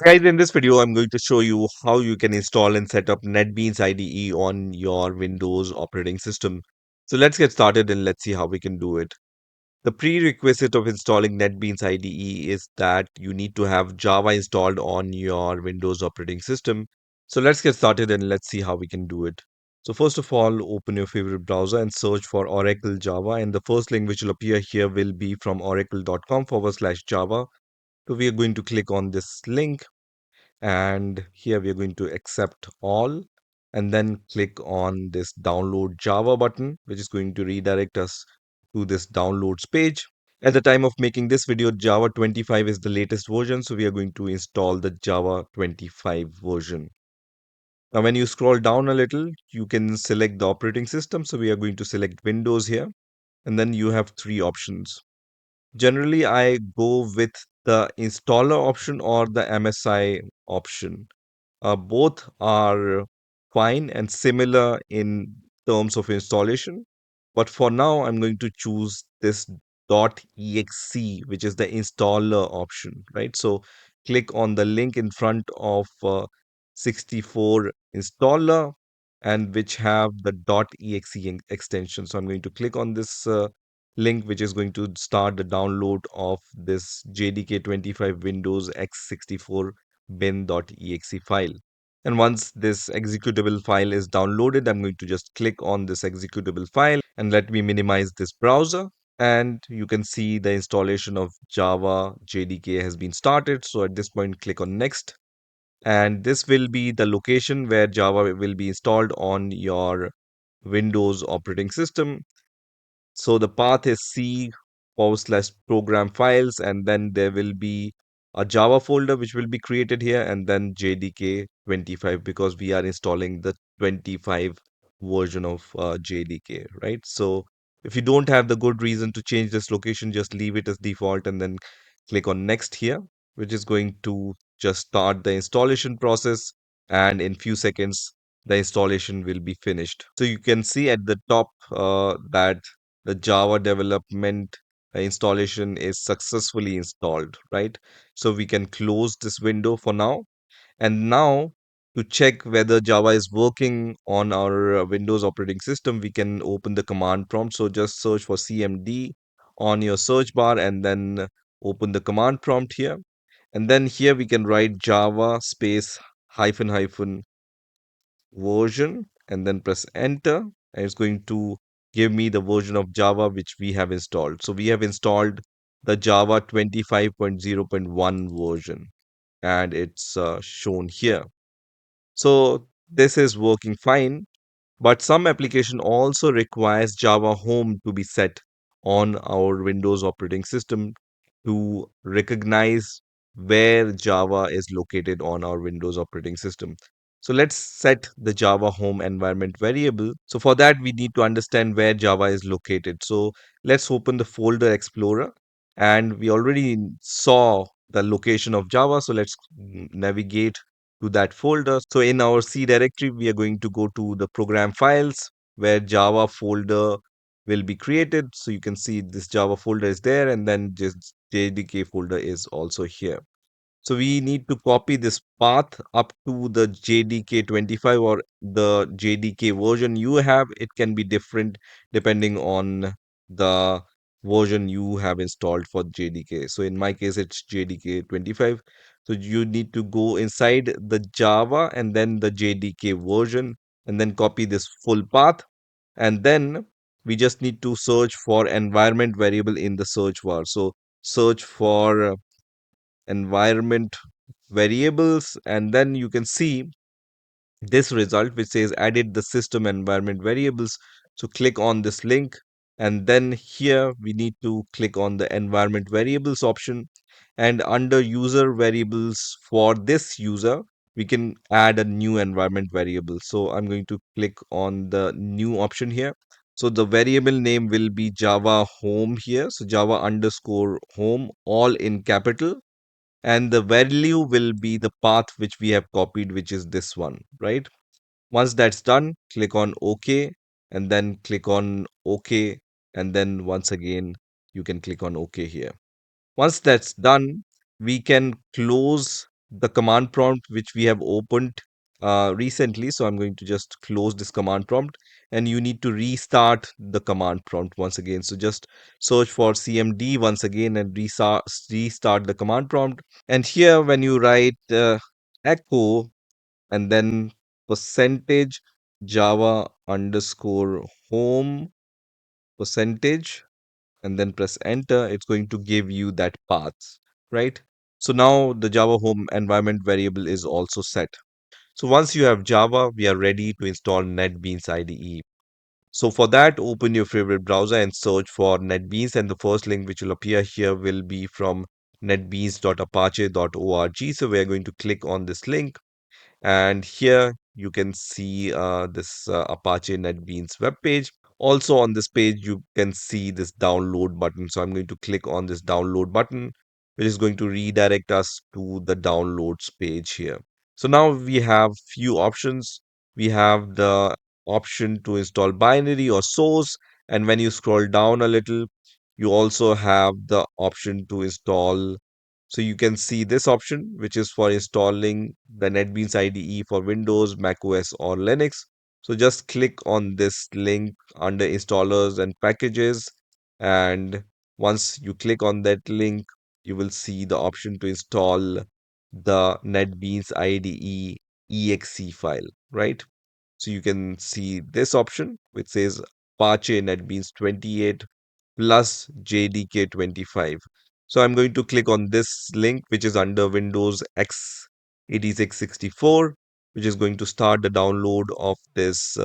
Guys, in this video, I'm going to show you how you can install and set up NetBeans IDE on your Windows operating system. So let's get started and let's see how we can do it. The prerequisite of installing NetBeans IDE is that you need to have Java installed on your Windows operating system. So let's get started and let's see how we can do it. So first of all, open your favorite browser and search for Oracle Java. And the first link which will appear here will be from oracle.com/Java. So we are going to click on this link, and here we are going to accept all and then click on this download Java button, which is going to redirect us to this downloads page. At the time of making this video, Java 25 is the latest version, so we are going to install the Java 25 version. Now when you scroll down a little, you can select the operating system, so we are going to select Windows here, and then you have three options. Generally, I go with the installer option or the MSI option. Both are fine and similar in terms of installation. But for now, I'm going to choose this .exe, which is the installer option, right? So click on the link in front of 64 installer and which have the .exe extension. So I'm going to click on this link, which is going to start the download of this JDK 25 Windows x64 bin.exe file. And once this executable file is downloaded, I'm going to just click on this executable file and let me minimize this browser. And you can see the installation of Java JDK has been started. So at this point, click on next. And this will be the location where Java will be installed on your Windows operating system. So the path is C/program files, and then there will be a Java folder which will be created here, and then JDK 25 because we are installing the 25 version of JDK, right? So if you don't have the good reason to change this location, just leave it as default and then click on next here, which is going to just start the installation process. And in few seconds, the installation will be finished. So you can see at the top that the Java development installation is successfully installed, right? So we can close this window for now. And now to check whether Java is working on our Windows operating system, we can open the command prompt. So just search for CMD on your search bar and then open the command prompt here. And then here we can write Java space hyphen hyphen version and then press enter, and it's going to give me the version of Java which we have installed. So we have installed the Java 25.0.1 version, and it's shown here. So this is working fine, but some application also requires Java Home to be set on our Windows operating system to recognize where Java is located on our Windows operating system. So let's set the Java home environment variable. So for that, we need to understand where Java is located. So let's open the folder explorer, and we already saw the location of Java. So let's navigate to that folder. So in our C directory, we are going to go to the program files where Java folder will be created. So you can see this Java folder is there, and then just JDK folder is also here. So we need to copy this path up to the JDK 25 or the JDK version you have. It can be different depending on the version you have installed for JDK. So in my case, it's JDK 25. So you need to go inside the Java and then the JDK version and then copy this full path. And then we just need to search for environment variable in the search bar. So search for environment variables, and then you can see this result which says added the system environment variables. So click on this link, and then here we need to click on the environment variables option, and under user variables for this user we can add a new environment variable. So I'm going to click on the new option here. So the variable name will be Java home here, so Java underscore home, all in capital, and the value will be the path which we have copied, which is this one, right? Once that's done, click on OK, and then click on OK, and then once again you can click on OK here. Once that's done, we can close the command prompt which we have opened recently. So I'm going to just close this command prompt, and you need to restart the command prompt once again. So just search for CMD once again and restart the command prompt. And here, when you write echo and then percentage Java underscore home percentage and then press enter, it's going to give you that path, right? So now the Java home environment variable is also set. So once you have Java, we are ready to install NetBeans IDE. So for that, open your favorite browser and search for NetBeans, and the first link which will appear here will be from netbeans.apache.org. So we are going to click on this link, and here you can see this Apache NetBeans web page. Also on this page, you can see this download button. So I'm going to click on this download button, which is going to redirect us to the downloads page here. So now we have few options. We have the option to install binary or source. And when you scroll down a little, you also have the option to install. So you can see this option, which is for installing the NetBeans IDE for Windows, Mac OS, or Linux. So just click on this link under installers and packages. And once you click on that link, you will see the option to install the NetBeans IDE exe file, right? So you can see this option, which says Apache NetBeans 28 plus JDK 25. So I'm going to click on this link, which is under Windows x86-64, which is going to start the download of this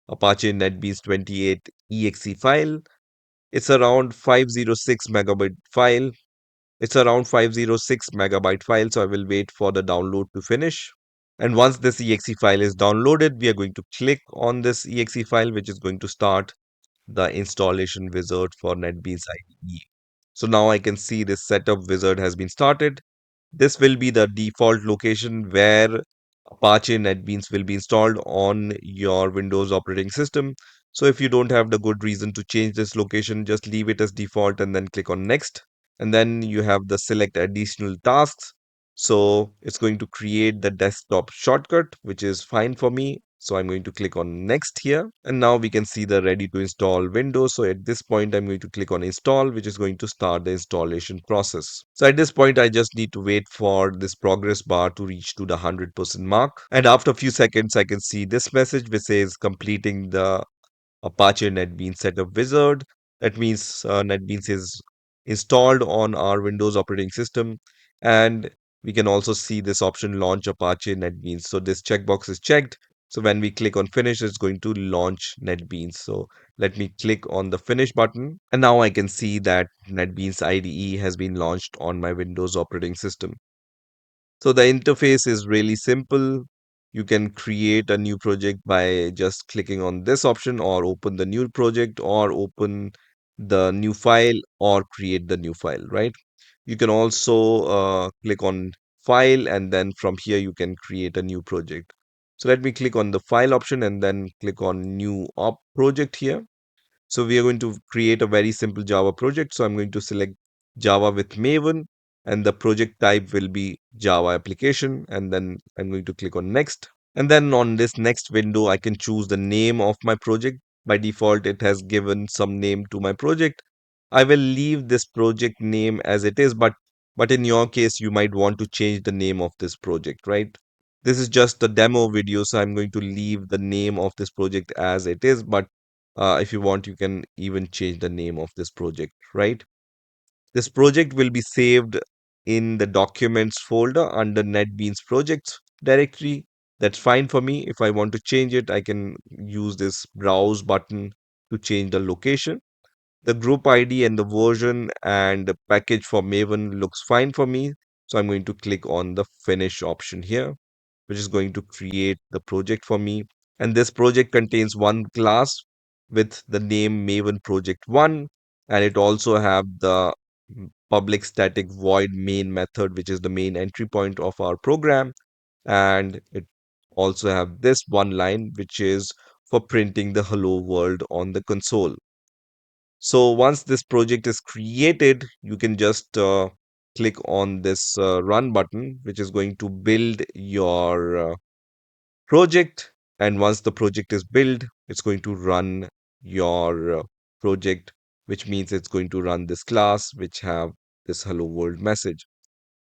Apache NetBeans 28 exe file. It's around 506 megabyte file. It's around 506 megabyte file, so I will wait for the download to finish. And once this exe file is downloaded, we are going to click on this exe file, which is going to start the installation wizard for NetBeans IDE. So now I can see this setup wizard has been started. This will be the default location where Apache NetBeans will be installed on your Windows operating system. So if you don't have the good reason to change this location, just leave it as default and then click on next. And then you have the select additional tasks. So it's going to create the desktop shortcut, which is fine for me. So I'm going to click on next here. And now we can see the ready to install window. So at this point, I'm going to click on install, which is going to start the installation process. So at this point, I just need to wait for this progress bar to reach to the 100% mark. And after a few seconds, I can see this message which says completing the Apache NetBeans setup wizard. That means NetBeans is installed on our Windows operating system. And we can also see this option launch Apache NetBeans. So this checkbox is checked. So when we click on finish, it's going to launch NetBeans. So let me click on the finish button. And now I can see that NetBeans IDE has been launched on my Windows operating system. So the interface is really simple. You can create a new project by just clicking on this option, or open the new project, or open the new file, or create the new file, right? You can also click on file, and then from here you can create a new project. So let me click on the file option and then click on new op project here. So we are going to create a very simple Java project. So I'm going to select Java with Maven, and the project type will be Java application. And then I'm going to click on next. And then on this next window, I can choose the name of my project. By default, it has given some name to my project. I will leave this project name as it is, but in your case, you might want to change the name of this project, right? This is just a demo video, so I'm going to leave the name of this project as it is, but if you want, you can even change the name of this project, right? This project will be saved in the documents folder under NetBeans projects directory. That's fine for me. If I want to change it, I can use this browse button to change the location. The group ID and the version and the package for Maven looks fine for me. So I'm going to click on the finish option here, which is going to create the project for me. And this project contains one class with the name Maven Project 1. And it also have the public static void main method, which is the main entry point of our program. And it also have this one line, which is for printing the hello world on the console. So once this project is created, you can just click on this run button, which is going to build your project. And once the project is built, it's going to run your project, which means it's going to run this class, which have this hello world message.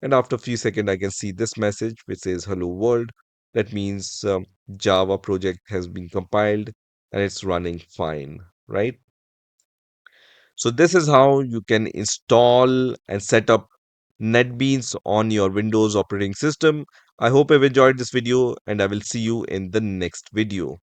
And after a few seconds, I can see this message which says hello world. That means Java project has been compiled and it's running fine, right? So this is how you can install and set up NetBeans on your Windows operating system. I hope you've enjoyed this video and I will see you in the next video.